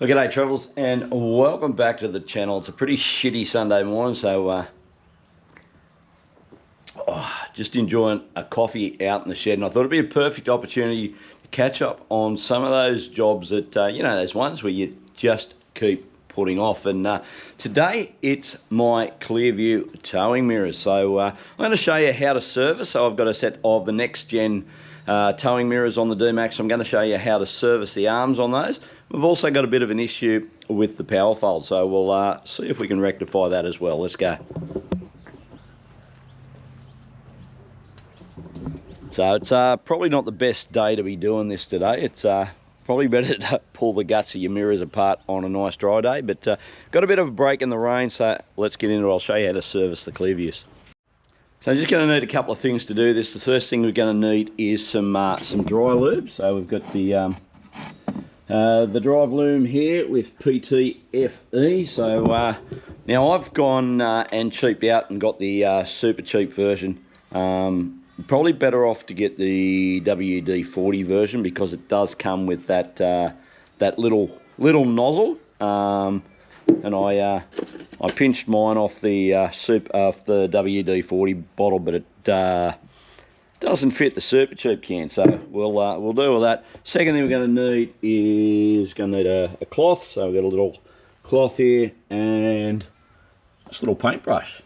Well, g'day travellers, and welcome back to the channel. It's a pretty shitty Sunday morning, so just enjoying a coffee out in the shed, and I thought it'd be a perfect opportunity to catch up on some of those jobs that, you know, those ones where you just keep putting off. And today it's my Clearview Towing Mirrors. So I'm going to show you how to service. So I've got a set of the next gen towing mirrors on the D-Max. I'm going to show you how to service the arms on those. We've also got a bit of an issue with the Powerfold, so we'll see if we can rectify that as well. Let's go. So it's probably not the best day to be doing this today. It's probably better to pull the guts of your mirrors apart on a nice dry day, but got a bit of a break in the rain, so let's get into it. I'll show you how to service the Clearviews. So I'm just going to need a couple of things to do this. The first thing we're going to need is some dry lube. So we've got the drive loom here with PTFE. So now I've gone and cheaped out and got the super cheap version. Probably better off to get the WD-40 version because it does come with that that little nozzle. And I pinched mine off the WD-40 bottle, but it doesn't fit the super cheap can, so we'll deal with that. Second thing we're going to need is a cloth. So we've got a little cloth here and this little paintbrush,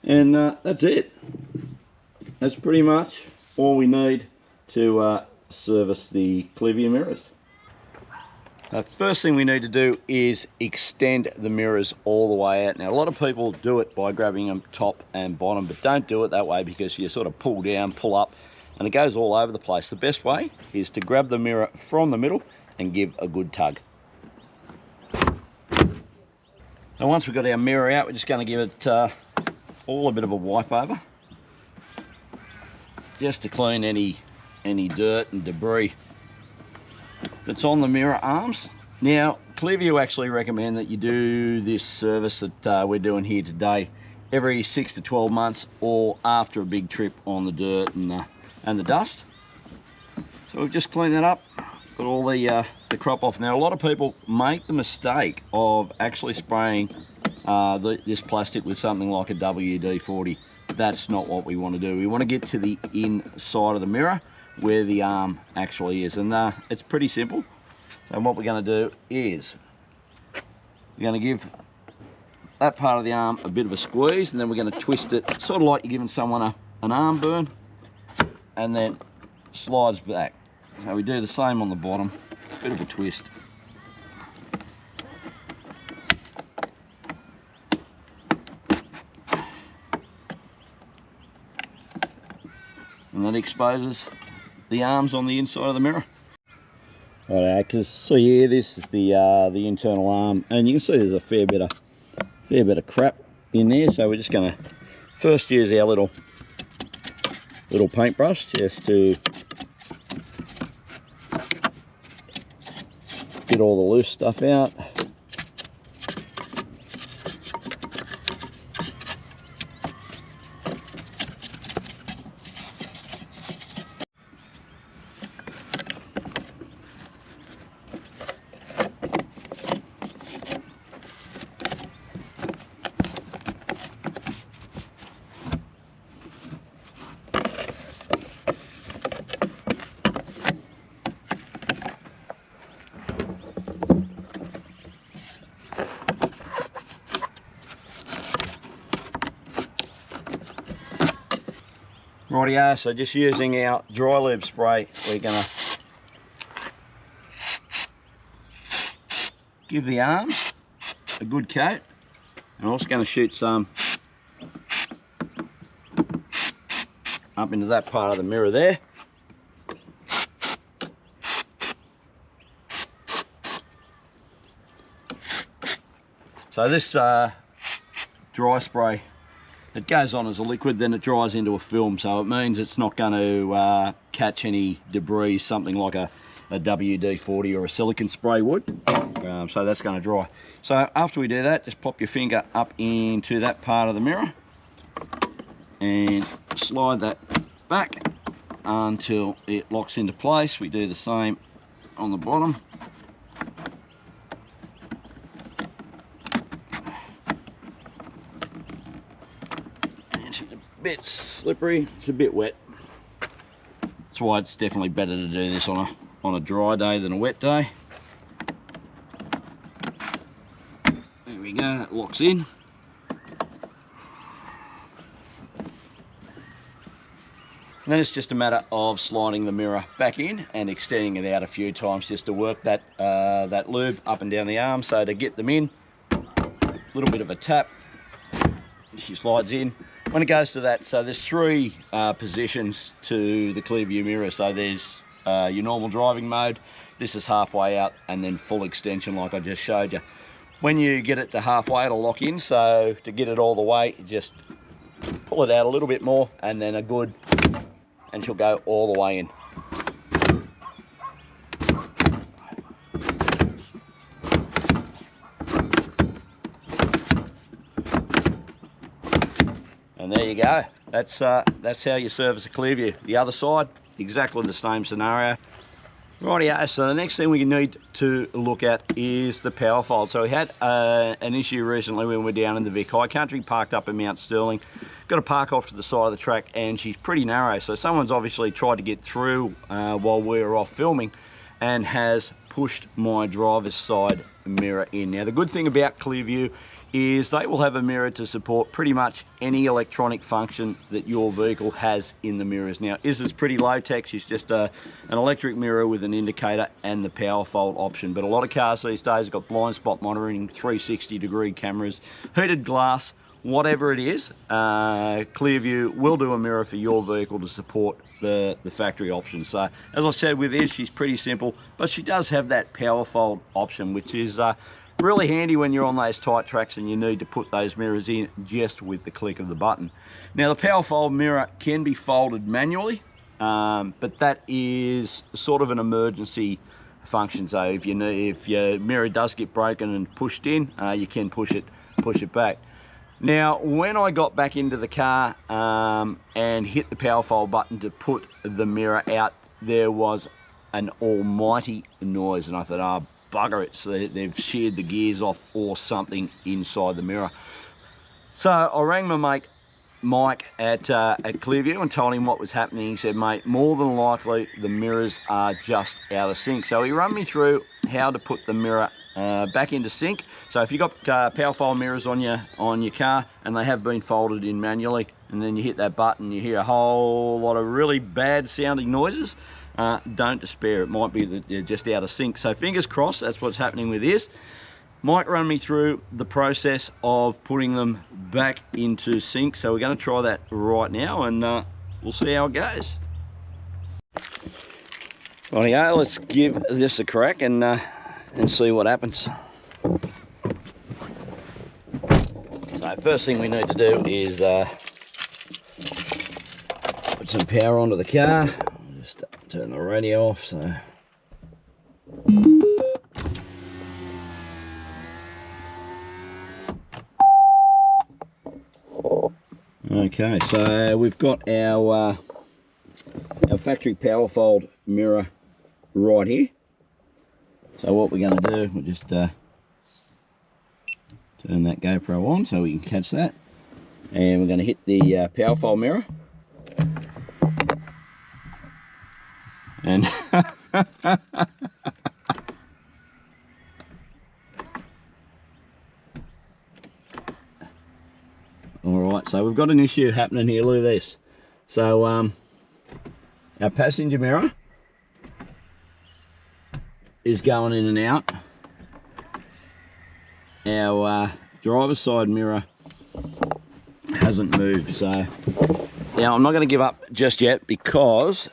and that's it. That's pretty much all we need to service the Clearview mirrors. First thing we need to do is extend the mirrors all the way out. Now, a lot of people do it by grabbing them top and bottom, but don't do it that way because you sort of pull down, pull up, and it goes all over the place. The best way is to grab the mirror from the middle and give a good tug. Now, once we've got our mirror out, we're just going to give it all a bit of a wipe over, just to clean any dirt and debris that's on the mirror arms. Now, Clearview actually recommend that you do this service that we're doing here today every 6 to 12 months or after a big trip on the dirt and the dust. So we've just cleaned that up, got all the crop off. Now, a lot of people make the mistake of actually spraying this plastic with something like a WD-40. That's not what we want to do. We want to get to the inside of the mirror where the arm actually is, and it's pretty simple. So what we're going to do is we're going to give that part of the arm a bit of a squeeze, and then we're going to twist it sort of like you're giving someone an arm burn, and then slides back. So we do the same on the bottom, a bit of a twist. And that exposes the arms on the inside of the mirror. Right, because so yeah, this is the internal arm, and you can see there's a fair bit of crap in there. So we're just going to first use our little paintbrush just to get all the loose stuff out. Rightio, so just using our dry lube spray, we're going to give the arms a good coat, and also going to shoot some up into that part of the mirror there. So this dry spray, it goes on as a liquid, then it dries into a film, so it means it's not going to catch any debris, something like a WD-40 or a silicone spray would. So that's going to dry. So after we do that, just pop your finger up into that part of the mirror and slide that back until it locks into place. We do the same on the bottom. bit slippery, it's a bit wet. That's why it's definitely better to do this on a dry day than a wet day. There we go, it locks in. And then it's just a matter of sliding the mirror back in and extending it out a few times just to work that that lube up and down the arm. So to get them in, a little bit of a tap, she slides in. When it goes to that, so there's three positions to the Clearview mirror. So there's your normal driving mode, this is halfway out, and then full extension like I just showed you. When you get it to halfway, it'll lock in. So to get it all the way, just pull it out a little bit more, and then a good, and she'll go all the way in. And there you go. That's how you service a Clearview. The other side, exactly the same scenario. Rightio, so the next thing we need to look at is the Powerfold. So we had an issue recently when we were down in the Vic High Country, parked up in Mount Stirling. Got to park off to the side of the track, and she's pretty narrow. So someone's obviously tried to get through while we were off filming, and has pushed my driver's side mirror in. Now the good thing about Clearview is they will have a mirror to support pretty much any electronic function that your vehicle has in the mirrors. Now this is pretty low tech, it's just an electric mirror with an indicator and the Powerfold option. But a lot of cars these days have got blind spot monitoring, 360-degree cameras, heated glass, whatever it is, Clearview will do a mirror for your vehicle to support the factory option. So as I said, with this, she's pretty simple, but she does have that Powerfold option, which is really handy when you're on those tight tracks and you need to put those mirrors in just with the click of the button. Now the Powerfold mirror can be folded manually, but that is sort of an emergency function. So if your mirror does get broken and pushed in, you can push it back. Now when I got back into the car and hit the Powerfold button to put the mirror out, there was an almighty noise, and I thought, oh bugger it, so they've sheared the gears off or something inside the mirror. So I rang my mate Mike at Clearview and told him what was happening. He said, mate, more than likely the mirrors are just out of sync. So he ran me through how to put the mirror back into sync. So if you've got Powerfold mirrors on your car and they have been folded in manually, and then you hit that button, you hear a whole lot of really bad sounding noises, don't despair. It might be that they're just out of sync. So fingers crossed that's what's happening with this. Mike ran me through the process of putting them back into sync. So we're going to try that right now, and we'll see how it goes. Rightio, let's give this a crack and see what happens. So first thing we need to do is put some power onto the car. Just turn the radio off. So okay, so we've got our factory Powerfold mirror right here. So what we're going to do, we'll just turn that GoPro on so we can catch that, and we're going to hit the Powerfold mirror, and alright, so we've got an issue happening here. Look at this. So our passenger mirror is going in and out. Our driver's side mirror hasn't moved. So now I'm not going to give up just yet, because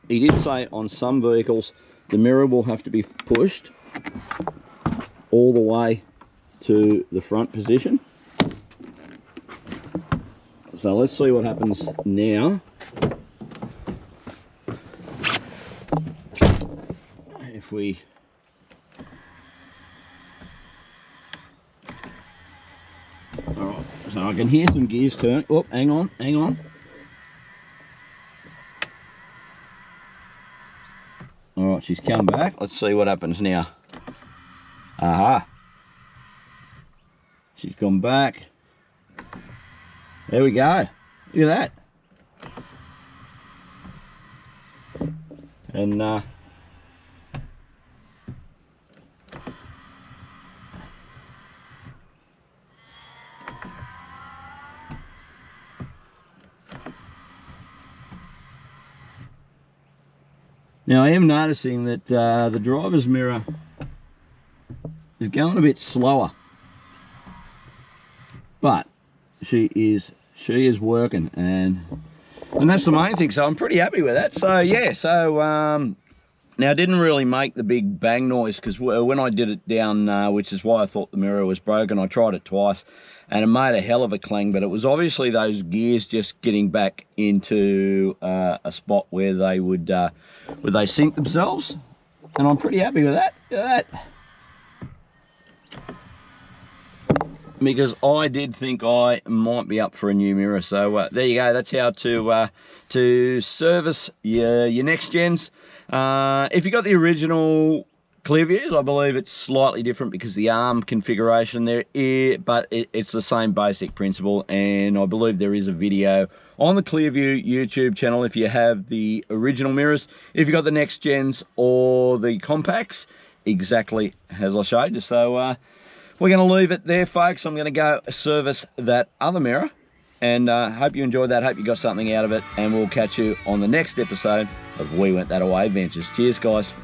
he did say on some vehicles the mirror will have to be pushed all the way to the front position. So let's see what happens now. If we alright, so I can hear some gears turn. Oh, hang on. Alright, she's come back. Let's see what happens now. Aha. She's gone back. There we go. Look at that. And now I am noticing that the driver's mirror is going a bit slower, but she is working, and that's the main thing. So I'm pretty happy with that. So yeah, now I didn't really make the big bang noise, because when I did it down, which is why I thought the mirror was broken, I tried it twice and it made a hell of a clang, but it was obviously those gears just getting back into a spot where they would sync themselves, and I'm pretty happy with that. Look at that. Because I did think I might be up for a new mirror. So there you go. That's how to service your next gens. If you got the original Clearviews, I believe it's slightly different because the arm configuration there, but it's the same basic principle. And I believe there is a video on the Clearview YouTube channel if you have the original mirrors. If you got the next gens or the compacts, exactly as I showed you. So we're going to leave it there, folks. I'm going to go service that other mirror, and hope you enjoyed that. Hope you got something out of it, and we'll catch you on the next episode of We Went That Away Adventures. Cheers, guys.